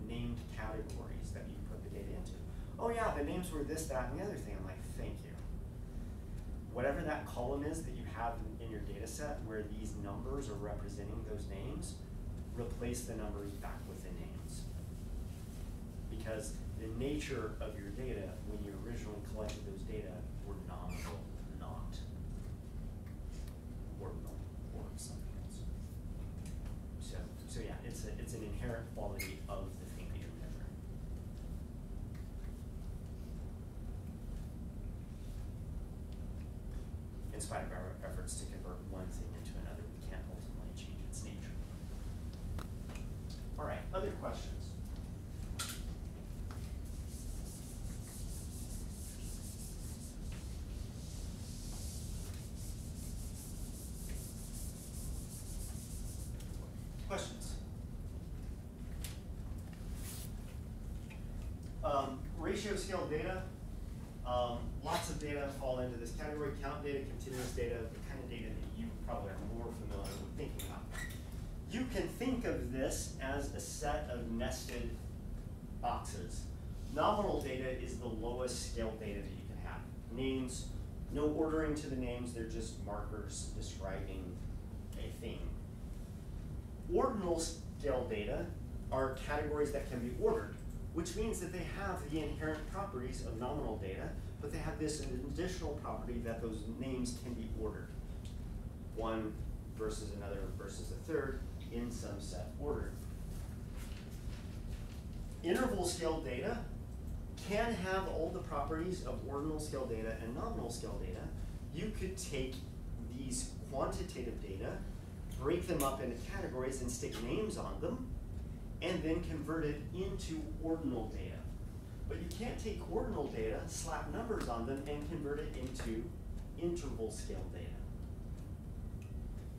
named categories that you put the data into? Oh yeah, the names were this, that, and the other thing. I'm like, thank you. Whatever that column is that you have in your data set where these numbers are representing those names, replace the numbers back with the names. Because the nature of your data, when you originally collected those data, were nominal, not ordinal or something else. So yeah, it's an inherent quality of the thing that you're measuring. In spite of our efforts to convert one thing into another, we can't ultimately change its nature. All right, other questions? Questions? Ratio scale data. Lots of data fall into this category. Count data, continuous data, the kind of data that you probably are more familiar with thinking about. You can think of this as a set of nested boxes. Nominal data is the lowest scale data that you can have. Names, no ordering to the names, they're just markers describing a thing. Ordinal scale data are categories that can be ordered, which means that they have the inherent properties of nominal data, but they have this additional property that those names can be ordered. One versus another versus a third in some set order. Interval scale data can have all the properties of ordinal scale data and nominal scale data. You could take these quantitative data, break them up into categories and stick names on them, and then convert it into ordinal data. But you can't take ordinal data, slap numbers on them, and convert it into interval scale data.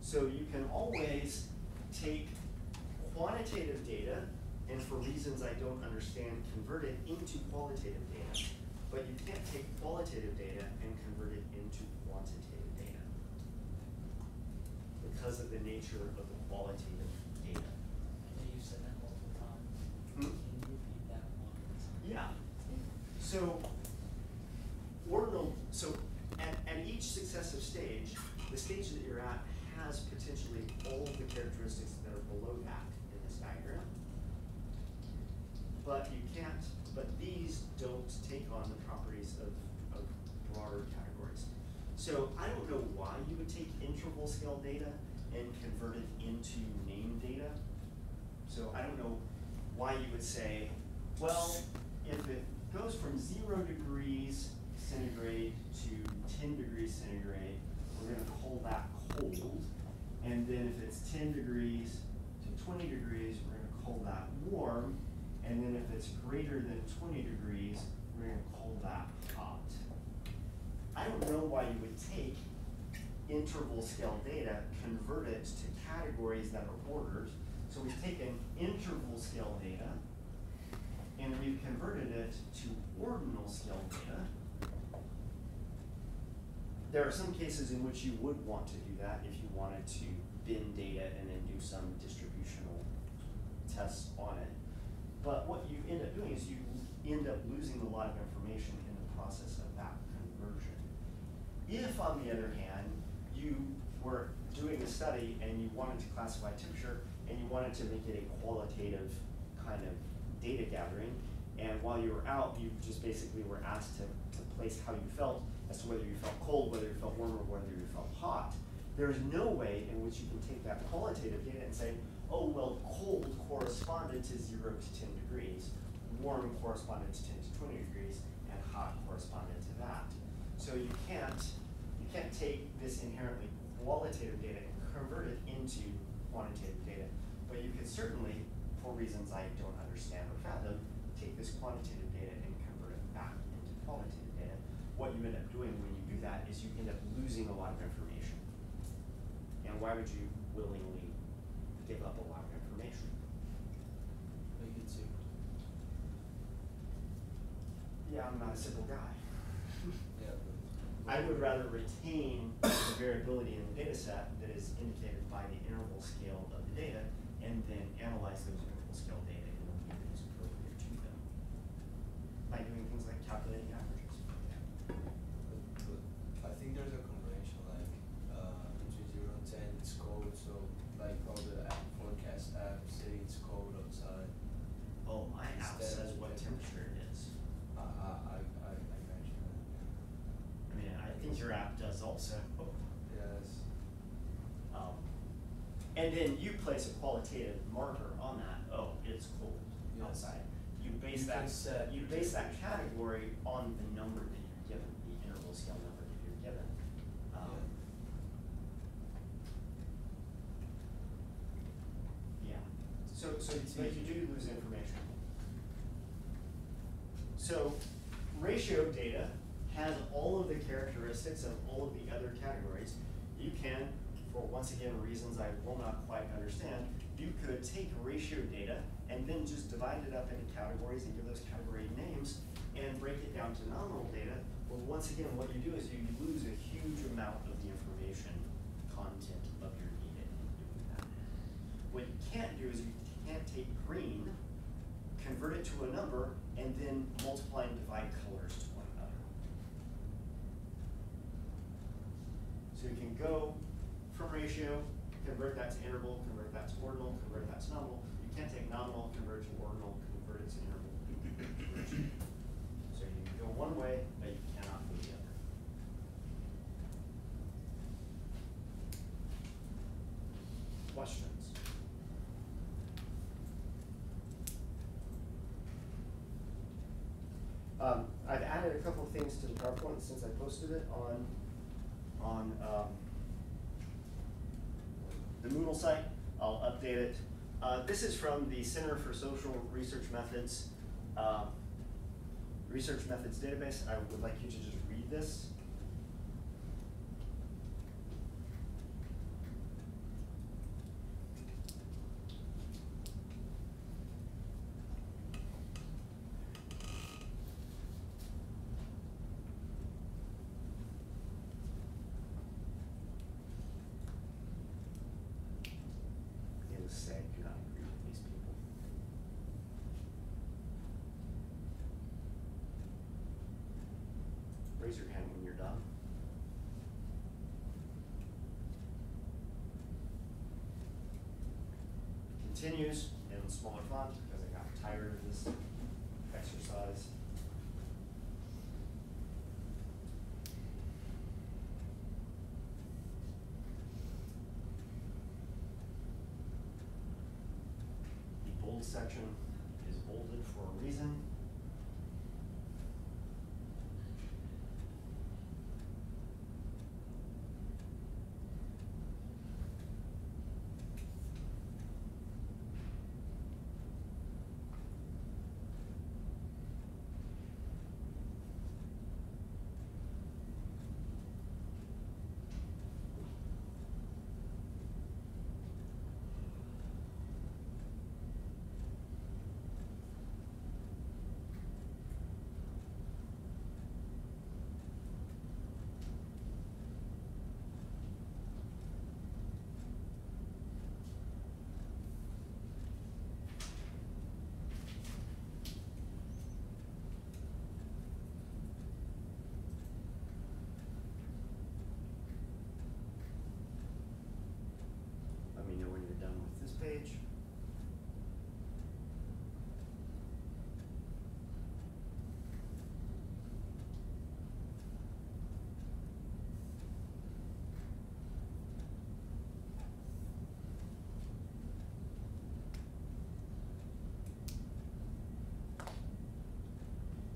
So you can always take quantitative data, and for reasons I don't understand, convert it into qualitative data. But you can't take qualitative data and convert it into quantitative data because of the nature of the qualitative data. I know you said that multiple times. Hmm? Can you repeat that one? Yeah. So, so at each successive stage, the stage that you're at has potentially all of the characteristics that are below that in this diagram. But you can't, but these don't take on the properties of broader categories. So I don't know why you would take interval scale data and convert it into name data. So I don't know why you would say, well, if it goes from 0 degrees centigrade to 10 degrees centigrade, we're going to call that cold. And then if it's 10 degrees to 20 degrees, we're going to call that warm. And then if it's greater than 20 degrees, we're going to call that hot. I don't know why you would take interval scale data, convert it to categories that are ordered. So we've taken interval scale data, and we've converted it to ordinal scale data. There are some cases in which you would want to do that if you wanted to bin data and then do some distributional tests on it. But what you end up doing is you end up losing a lot of information in the process of that conversion. If, on the other hand, you were doing a study and you wanted to classify temperature and you wanted to make it a qualitative kind of data gathering, and while you were out, you just basically were asked to place how you felt as to whether you felt cold, whether you felt warm, or whether you felt hot. There's no way in which you can take that qualitative data and say, oh, well, cold corresponded to 0 to 10 degrees, warm corresponded to 10 to 20 degrees, and hot corresponded to that. So you can't take this inherently qualitative data and convert it into quantitative data. But you can certainly, for reasons I don't understand or fathom, take this quantitative data and convert it back into qualitative data. What you end up doing when you do that is you end up losing a lot of information. And why would you willingly give up a lot of information? Make it simple. Yeah, I'm not a simple guy. Yeah, but. I would rather retain the variability in the data set that is indicated by the interval scale of the data and then analyze those interval scale data in a way that is appropriate to them by doing things like calculating averages. But I think there's a combination like between 0 and 10 it's cold, so like all the app forecast apps say it's cold outside. Oh, my app Instead says of what temperature it is. I imagine that. I mean, I think your app does also. Yes. And then you place a qualitative marker on that. Oh, it's cold Yes. outside. You base You that can set you your base that temperature. category on the number that you're given, the interval scale number that you're given. Yeah. So but you do lose information. So ratio data has all of the characteristics of all of the other categories. You can, for once again reasons I will not quite understand, you could take ratio data and then just divide it up into categories and give those category names and break it down to nominal data. Well, once again, what you do is you lose a huge amount of the information content of your data in doing that. What you can't do is you can't take green, convert it to a number, and then multiply and divide colors to one another. So you can go from ratio, convert that to interval, convert that to ordinal, convert that to nominal. You can't take nominal, convert it to ordinal, convert it to interval. So you can go one way, but you cannot go the other. Questions? I've added a couple of things to the PowerPoint since I posted it on the Moodle site. I'll update it. This is from the Center for Social Research Methods database. I would like you to just read this. you're done. Continues in smaller font because I got tired of this exercise. The bold section is bolded for a reason. Let me know when you're done with this page.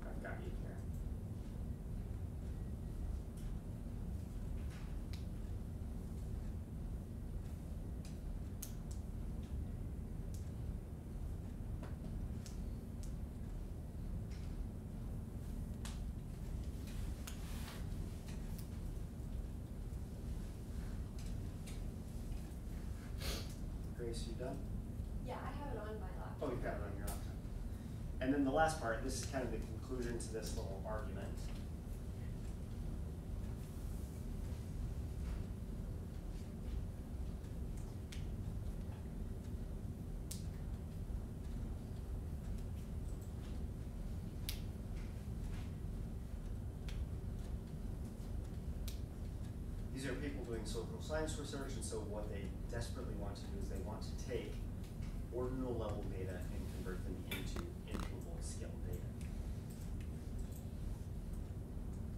I've got you here. Grace, you done? Yeah, I have it on my laptop. Oh, you've got it on your laptop. And then the last part, this is kind of the conclusion to this little argument. These are people doing social science research, and so what they desperately want to do is they want to take ordinal level data and convert them into interval scale data.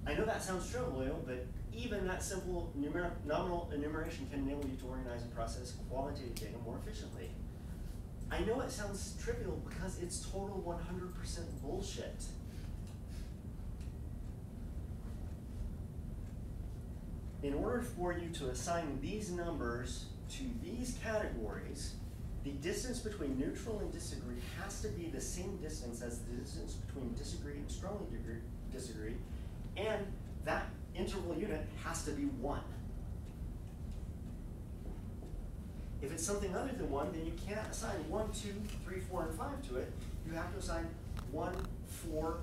I know that sounds trivial, but even that simple nominal enumeration can enable you to organize and process qualitative data more efficiently. I know it sounds trivial because it's total 100% bullshit. In order for you to assign these numbers to these categories, the distance between neutral and disagree has to be the same distance as the distance between disagree and strongly disagree, and that interval unit has to be 1. If it's something other than 1, then you can't assign 1, 2, 3, 4, and 5 to it. You have to assign 1, 4,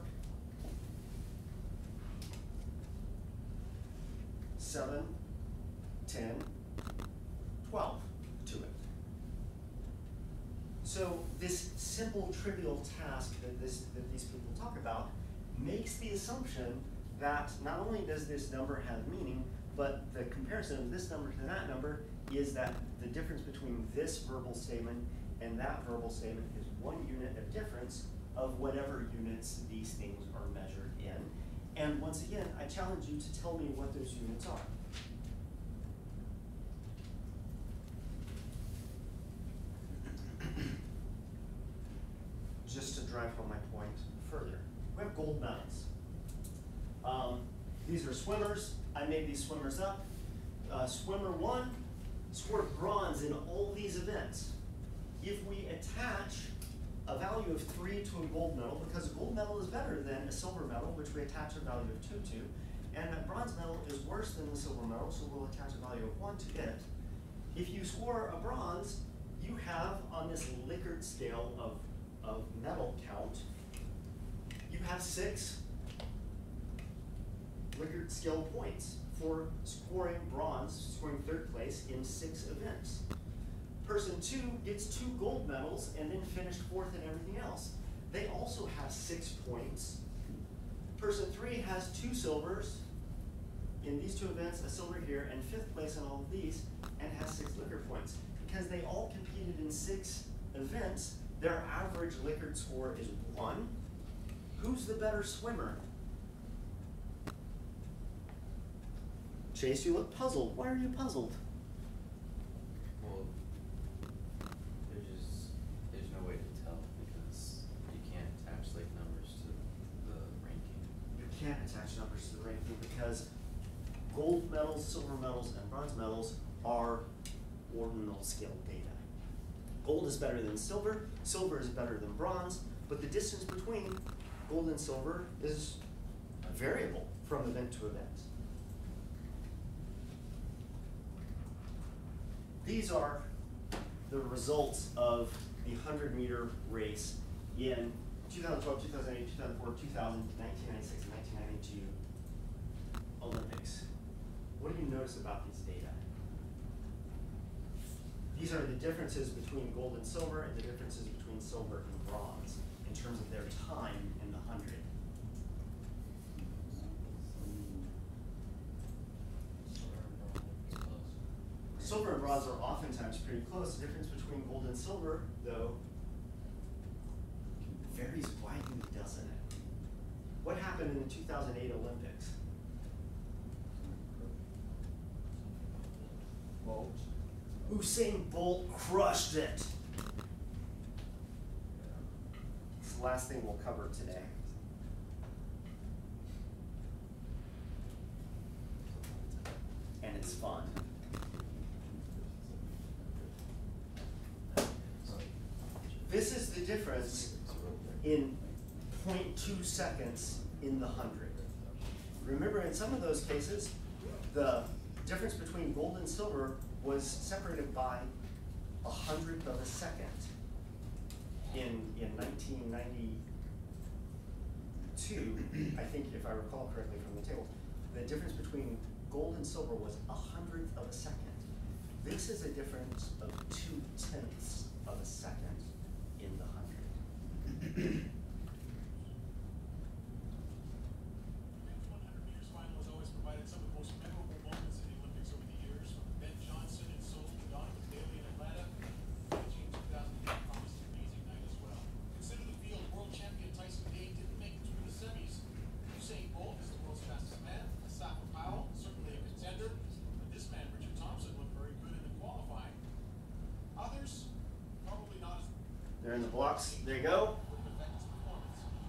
7, 10, 12 to it. So this simple trivial task that these people talk about makes the assumption that not only does this number have meaning, but the comparison of this number to that number is that the difference between this verbal statement and that verbal statement is 1 unit of difference of whatever units these things are measured in. And once again, I challenge you to tell me what those units are. Just to drive home my point further, we have gold medals. These are swimmers. I made these swimmers up. Swimmer 1 scored bronze in all these events. If we attach a value of 3 to a gold medal, because a gold medal is better than a silver medal, which we attach a value of 2 to, and a bronze medal is worse than the silver medal, so we'll attach a value of 1 to it. If you score a bronze, you have, on this Likert scale of medal count, you have 6 Likert scale points for scoring bronze, scoring 3rd place in 6 events. Person 2 gets 2 gold medals and then finished 4th in everything else. They also have 6 points. Person 3 has 2 silvers in these two events, a silver here, and 5th place in all of these, and has 6 Likert points. Because they all competed in 6 events, their average Likert score is 1. Who's the better swimmer? Chase, you look puzzled. Why are you puzzled? Well, there's no way to tell because you can't attach like numbers to the ranking. You can't attach numbers to the ranking because gold medals, silver medals, and bronze medals are ordinal scale data. Gold is better than silver, silver is better than bronze, but the distance between gold and silver is variable from event to event. These are the results of the 100-meter race in 2012, 2008, 2004, 2000, 1996, and 1992 Olympics. What do you notice about these data? These are the differences between gold and silver and the differences between silver and bronze in terms of their time in the 100. Silver and bronze are oftentimes pretty close. The difference between gold and silver, though, varies widely, doesn't it? What happened in the 2008 Olympics? Bolt. Usain Bolt crushed it. It's the last thing we'll cover today. And it's fun. This is the difference in 0.2 seconds in the 100. Remember, in some of those cases, the difference between gold and silver was separated by 100th of a second. In 1992, I think if I recall correctly from the table, the difference between gold and silver was 100th of a second. This is a difference of 2/10ths of a second in the 100. They're in the blocks. There you go.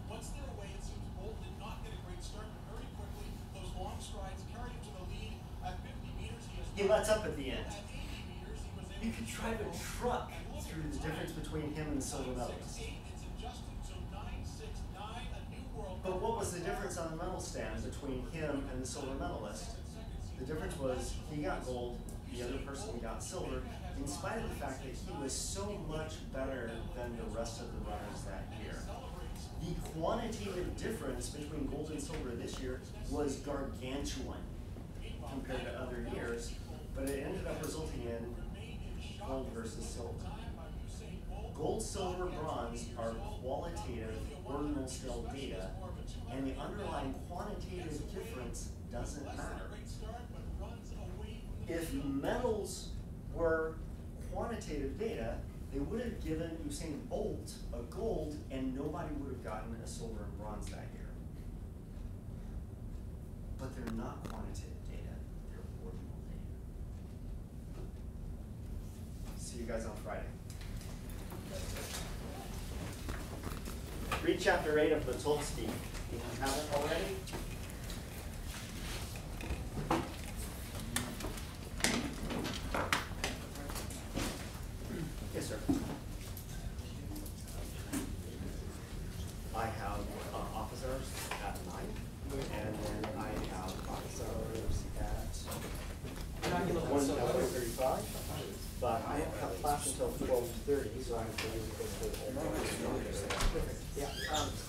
Once they're away, it seems Bolt did not get a great start, but very quickly, those long strides carried him to the lead. At 50 meters, He lets up at the end. At 80 meters, he was able You could drive a truck through the difference between him and the silver medalist. It's adjusted to 9.69, a new world. But what was the difference on the medal stand between him and the silver medalist? The difference was he got gold, the other person got silver, in spite of the fact that he was so much better than the rest of the runners that year. The quantitative difference between gold and silver this year was gargantuan compared to other years, but it ended up resulting in gold versus silver. Gold, silver, bronze are qualitative ordinal scale data, and the underlying quantitative difference doesn't matter. If medals were quantitative data, they would have given Usain Bolt a gold and nobody would have gotten a silver and bronze that year. But they're not quantitative data, they're ordinal data. See you guys on Friday. Read chapter 8 of Butolsky if you haven't already. Yes, sir. I have office hours at 9, and then I have office hours at 1:35. But I don't have class until 12:30, so I have to use it for the whole. Yeah,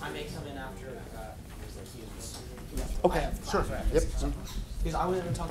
I may come in after, Okay, sure. Yep. because I wanted to talk